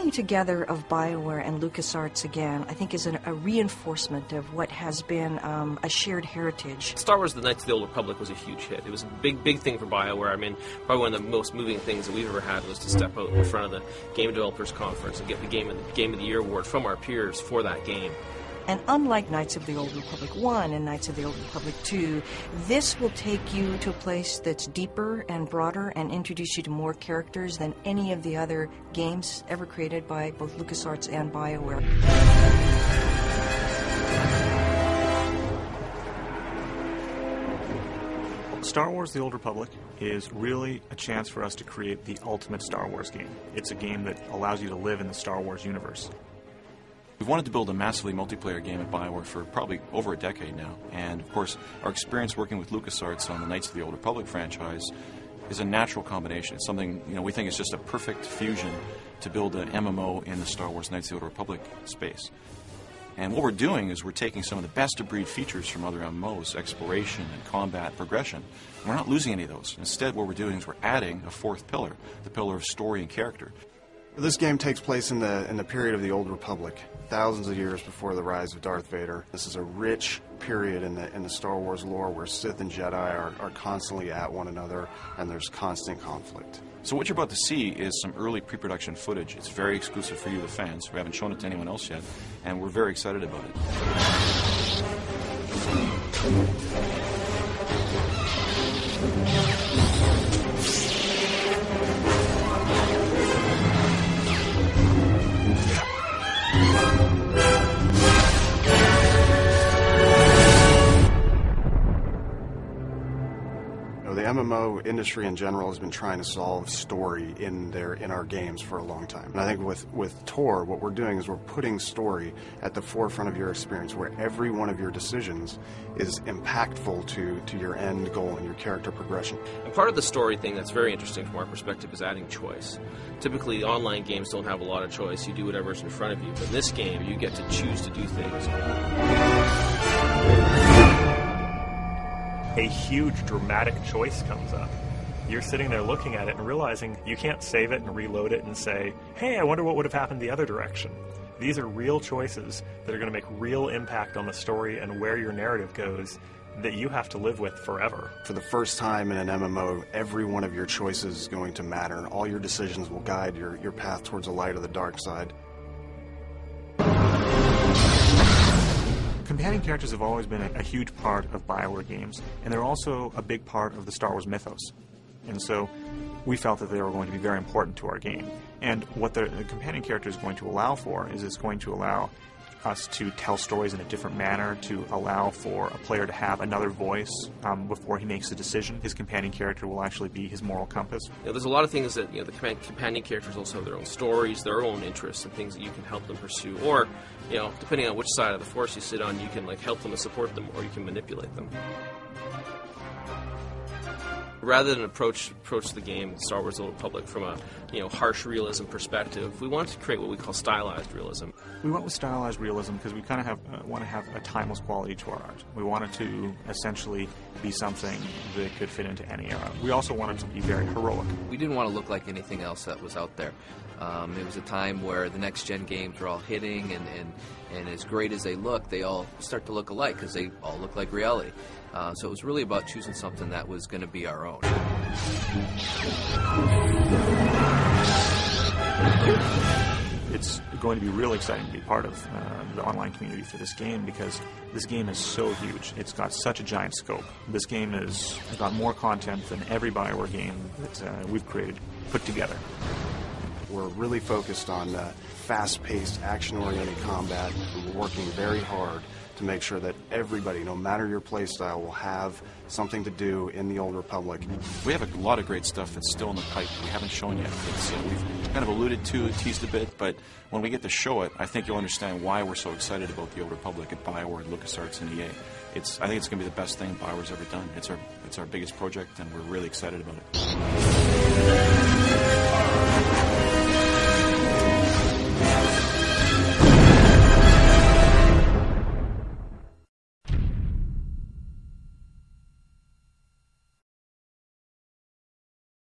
coming together of BioWare and LucasArts again, I think, is a reinforcement of what has been a shared heritage. Star Wars: The Knights of the Old Republic was a huge hit. It was a big thing for BioWare. I mean, probably one of the most moving things that we've ever had was to step out in front of the Game Developers Conference and get the Game of the Year award from our peers for that game. And unlike Knights of the Old Republic 1 and Knights of the Old Republic 2, this will take you to a place that's deeper and broader and introduce you to more characters than any of the other games ever created by both LucasArts and BioWare. Star Wars: The Old Republic is really a chance for us to create the ultimate Star Wars game. It's a game that allows you to live in the Star Wars universe. We've wanted to build a massively multiplayer game at BioWare for probably over a decade now. And, of course, our experience working with LucasArts on the Knights of the Old Republic franchise is a natural combination. It's something, we think is just a perfect fusion to build an MMO in the Star Wars Knights of the Old Republic space. And what we're doing is we're taking some of the best-of-breed features from other MMOs, exploration and combat, progression, and we're not losing any of those. Instead, what we're doing is we're adding a fourth pillar, the pillar of story and character. This game takes place in the period of the Old Republic, thousands of years before the rise of Darth Vader. This is a rich period in the Star Wars lore where Sith and Jedi are constantly at one another, and there's constant conflict. So what you're about to see is some early pre-production footage. It's very exclusive for you, the fans. We haven't shown it to anyone else yet, and we're very excited about it. The MMO industry in general has been trying to solve story in our games for a long time. And I think with Tor, what we're doing is we're putting story at the forefront of your experience, where every one of your decisions is impactful to your end goal and your character progression. And part of the story thing that's very interesting from our perspective is adding choice. Typically, online games don't have a lot of choice. You do whatever's in front of you. But in this game, you get to choose to do things. A huge dramatic choice comes up. You're sitting there looking at it and realizing you can't save it and reload it and say, hey, I wonder what would have happened the other direction. These are real choices that are going to make real impact on the story and where your narrative goes that you have to live with forever. For the first time in an MMO, every one of your choices is going to matter. All your decisions will guide your path towards the light or the dark side. Companion characters have always been a huge part of BioWare games, and they're also a big part of the Star Wars mythos. And so we felt that they were going to be very important to our game. And what the companion character is going to allow for is it's going to allow us to tell stories in a different manner, to allow for a player to have another voice before he makes a decision. His companion character will actually be his moral compass. There's a lot of things that the companion characters also have their own stories, their own interests, and things that you can help them pursue. Or, depending on which side of the force you sit on, you can help them and support them, or you can manipulate them. Rather than approach the game, Star Wars: The Old Republic, from a harsh realism perspective, we wanted to create what we call stylized realism. We went with stylized realism because we kind of want to have a timeless quality to our art. We wanted to essentially be something that could fit into any era. We also wanted to be very heroic. We didn't want to look like anything else that was out there. It was a time where the next-gen games were all hitting, and as great as they look, they all start to look alike because they all look like reality. So it was really about choosing something that was going to be our own. It's going to be really exciting to be part of the online community for this game because this game is so huge. It's got such a giant scope. This game has got more content than every BioWare game that we've created put together. We're really focused on fast-paced, action-oriented combat, and we're working very hard to make sure that everybody, no matter your playstyle, will have something to do in the Old Republic. We have a lot of great stuff that's still in the pipe we haven't shown yet. We've kind of alluded to it, teased a bit, but when we get to show it, I think you'll understand why we're so excited about the Old Republic at BioWare, LucasArts, and EA. I think it's going to be the best thing BioWare's ever done. It's our biggest project, and we're really excited about it.